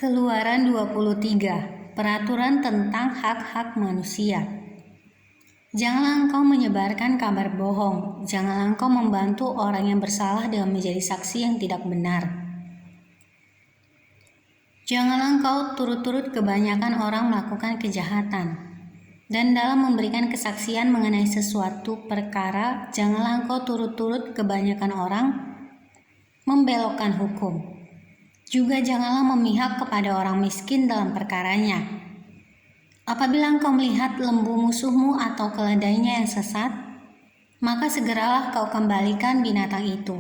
Keluaran 23, Peraturan tentang hak-hak manusia. Janganlah engkau menyebarkan kabar bohong, janganlah engkau membantu orang yang bersalah dengan menjadi saksi yang tidak benar. Janganlah engkau turut-turut kebanyakan orang melakukan kejahatan. Dan dalam memberikan kesaksian mengenai sesuatu perkara, janganlah engkau turut-turut kebanyakan orang membelokkan hukum. Juga janganlah memihak kepada orang miskin dalam perkaranya. Apabila engkau melihat lembu musuhmu atau keledainya yang sesat, maka segeralah kau kembalikan binatang itu.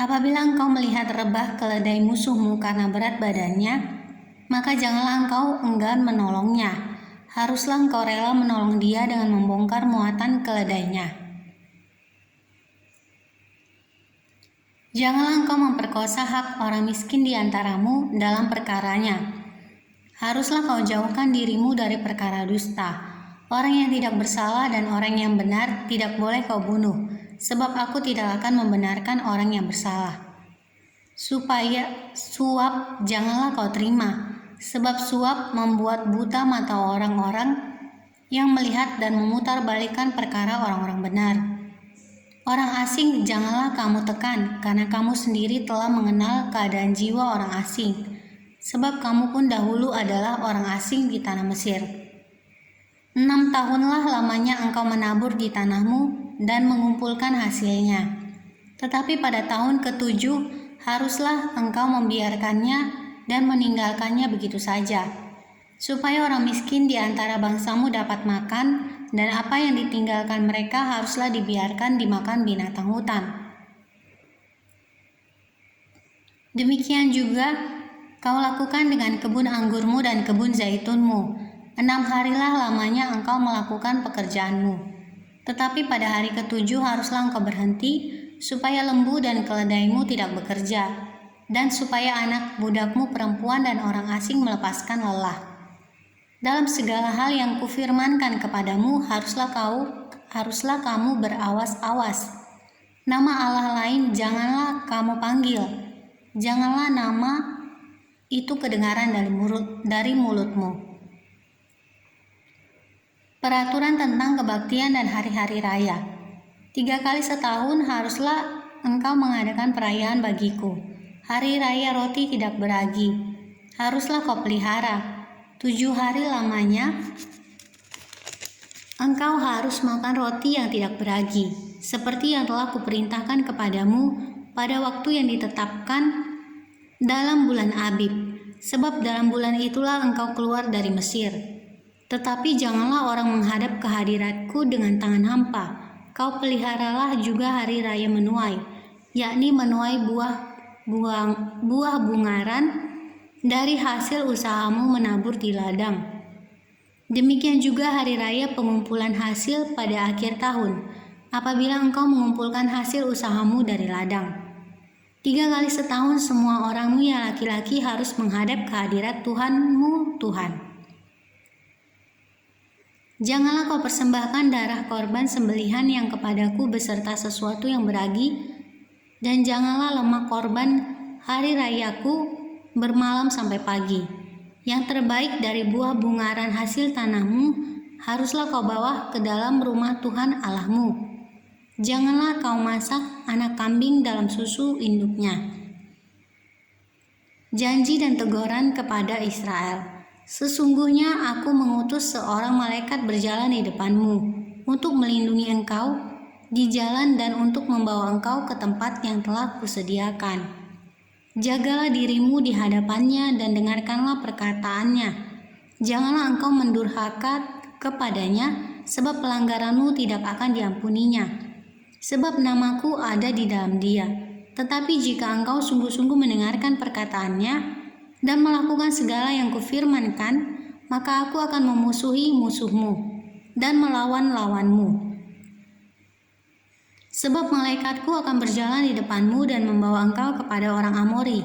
Apabila engkau melihat rebah keledai musuhmu karena berat badannya, maka janganlah engkau enggan menolongnya. Haruslah engkau rela menolong dia dengan membongkar muatan keledainya. Janganlah engkau memperkosa hak orang miskin di antaramu dalam perkaranya. Haruslah kau jauhkan dirimu dari perkara dusta. Orang yang tidak bersalah dan orang yang benar tidak boleh kau bunuh, sebab aku tidak akan membenarkan orang yang bersalah. Supaya suap janganlah kau terima, sebab suap membuat buta mata orang-orang yang melihat dan memutarbalikkan perkara orang-orang benar. Orang asing janganlah kamu tekan, karena kamu sendiri telah mengenal keadaan jiwa orang asing, sebab kamu pun dahulu adalah orang asing di tanah Mesir. 6 tahunlah lamanya engkau menabur di tanahmu dan mengumpulkan hasilnya. Tetapi pada tahun ke-7 haruslah engkau membiarkannya dan meninggalkannya begitu saja, supaya orang miskin di antara bangsamu dapat makan, dan apa yang ditinggalkan mereka haruslah dibiarkan dimakan binatang hutan. Demikian juga kau lakukan dengan kebun anggurmu dan kebun zaitunmu. 6 harilah lamanya engkau melakukan pekerjaanmu. Tetapi pada hari ke-7 haruslah engkau berhenti, supaya lembu dan keledaimu tidak bekerja, dan supaya anak budakmu perempuan dan orang asing melepaskan lelah. Dalam segala hal yang kufirmankan kepadamu, haruslah kamu berawas-awas. Nama Allah lain janganlah kamu panggil, janganlah nama itu kedengaran dari mulutmu. Peraturan tentang kebaktian dan hari-hari raya. 3 kali setahun haruslah engkau mengadakan perayaan bagiku. Hari raya roti tidak beragi haruslah kau pelihara. 7 hari lamanya engkau harus makan roti yang tidak beragi, seperti yang telah kuperintahkan kepadamu pada waktu yang ditetapkan dalam bulan Abib, sebab dalam bulan itulah engkau keluar dari Mesir. Tetapi janganlah orang menghadap ke hadiratku dengan tangan hampa. Kau peliharalah juga hari raya menuai, yakni menuai buah bungaran dari hasil usahamu menabur di ladang. Demikian juga hari raya pengumpulan hasil pada akhir tahun, apabila engkau mengumpulkan hasil usahamu dari ladang. 3 kali setahun semua orangmu yang laki-laki harus menghadap ke hadirat Tuhanmu Tuhan. Janganlah kau persembahkan darah korban sembelihan yang kepadaku beserta sesuatu yang beragi, dan janganlah lemak korban hari rayaku bermalam sampai pagi. Yang terbaik dari buah bungaran hasil tanahmu haruslah kau bawa ke dalam rumah Tuhan Allahmu. Janganlah kau masak anak kambing dalam susu induknya. Janji dan teguran kepada Israel. Sesungguhnya aku mengutus seorang malaikat berjalan di depanmu untuk melindungi engkau di jalan dan untuk membawa engkau ke tempat yang telah kusediakan. Jagalah dirimu di hadapannya dan dengarkanlah perkataannya. Janganlah engkau mendurhaka kepadanya, sebab pelanggaranmu tidak akan diampuninya. Sebab namaku ada di dalam dia. Tetapi jika engkau sungguh-sungguh mendengarkan perkataannya dan melakukan segala yang kufirmankan, maka aku akan memusuhi musuhmu dan melawan lawanmu. Sebab malaikatku akan berjalan di depanmu dan membawa engkau kepada orang Amori,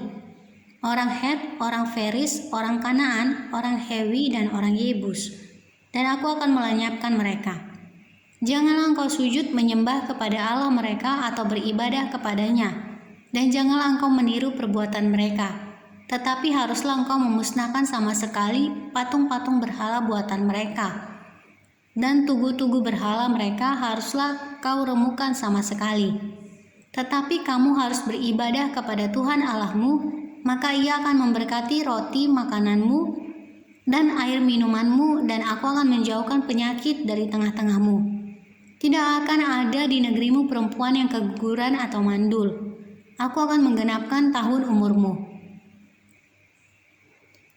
orang Het, orang Feris, orang Kanaan, orang Hewi, dan orang Yebus, dan aku akan melenyapkan mereka. Janganlah engkau sujud menyembah kepada Allah mereka atau beribadah kepadanya, dan janganlah engkau meniru perbuatan mereka. tetapi haruslah engkau memusnahkan sama sekali patung-patung berhala buatan mereka. Dan tugu-tugu berhala mereka haruslah kau remukan sama sekali. Tetapi kamu harus beribadah kepada Tuhan Allahmu, maka Ia akan memberkati roti makananmu dan air minumanmu, dan aku akan menjauhkan penyakit dari tengah-tengahmu. Tidak akan ada di negerimu perempuan yang keguguran atau mandul. Aku akan menggenapkan tahun umurmu.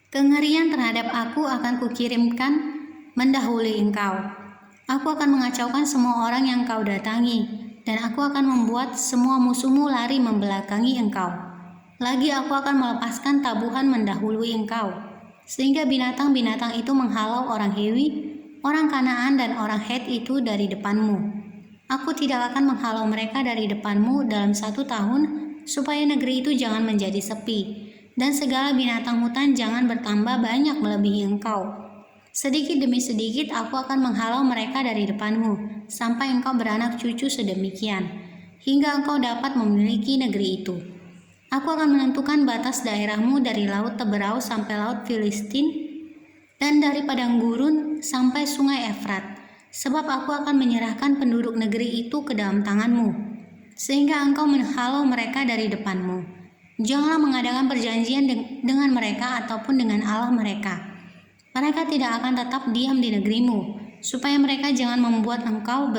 Kengerian terhadap aku akan kukirimkan mendahului engkau. Aku akan mengacaukan semua orang yang kau datangi, dan aku akan membuat semua musuhmu lari membelakangi engkau. Lagi aku akan melepaskan tabuhan mendahului engkau, sehingga binatang-binatang itu menghalau orang Hewi, orang Kanaan, dan orang Het itu dari depanmu. Aku tidak akan menghalau mereka dari depanmu dalam 1 tahun, supaya negeri itu jangan menjadi sepi, dan segala binatang hutan jangan bertambah banyak melebihi engkau. Sedikit demi sedikit aku akan menghalau mereka dari depanmu, sampai engkau beranak cucu sedemikian, hingga engkau dapat memiliki negeri itu. Aku akan menentukan batas daerahmu dari laut Teberau sampai laut Filistin, dan dari padang gurun sampai sungai Efrat, sebab aku akan menyerahkan penduduk negeri itu ke dalam tanganmu, sehingga engkau menghalau mereka dari depanmu. Janganlah mengadakan perjanjian dengan mereka ataupun dengan Allah mereka. Mereka tidak akan tetap diam di negerimu, supaya mereka jangan membuat engkau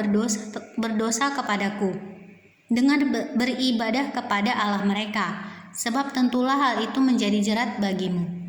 berdosa kepadaku dengan beribadah kepada Allah mereka, sebab tentulah hal itu menjadi jerat bagimu.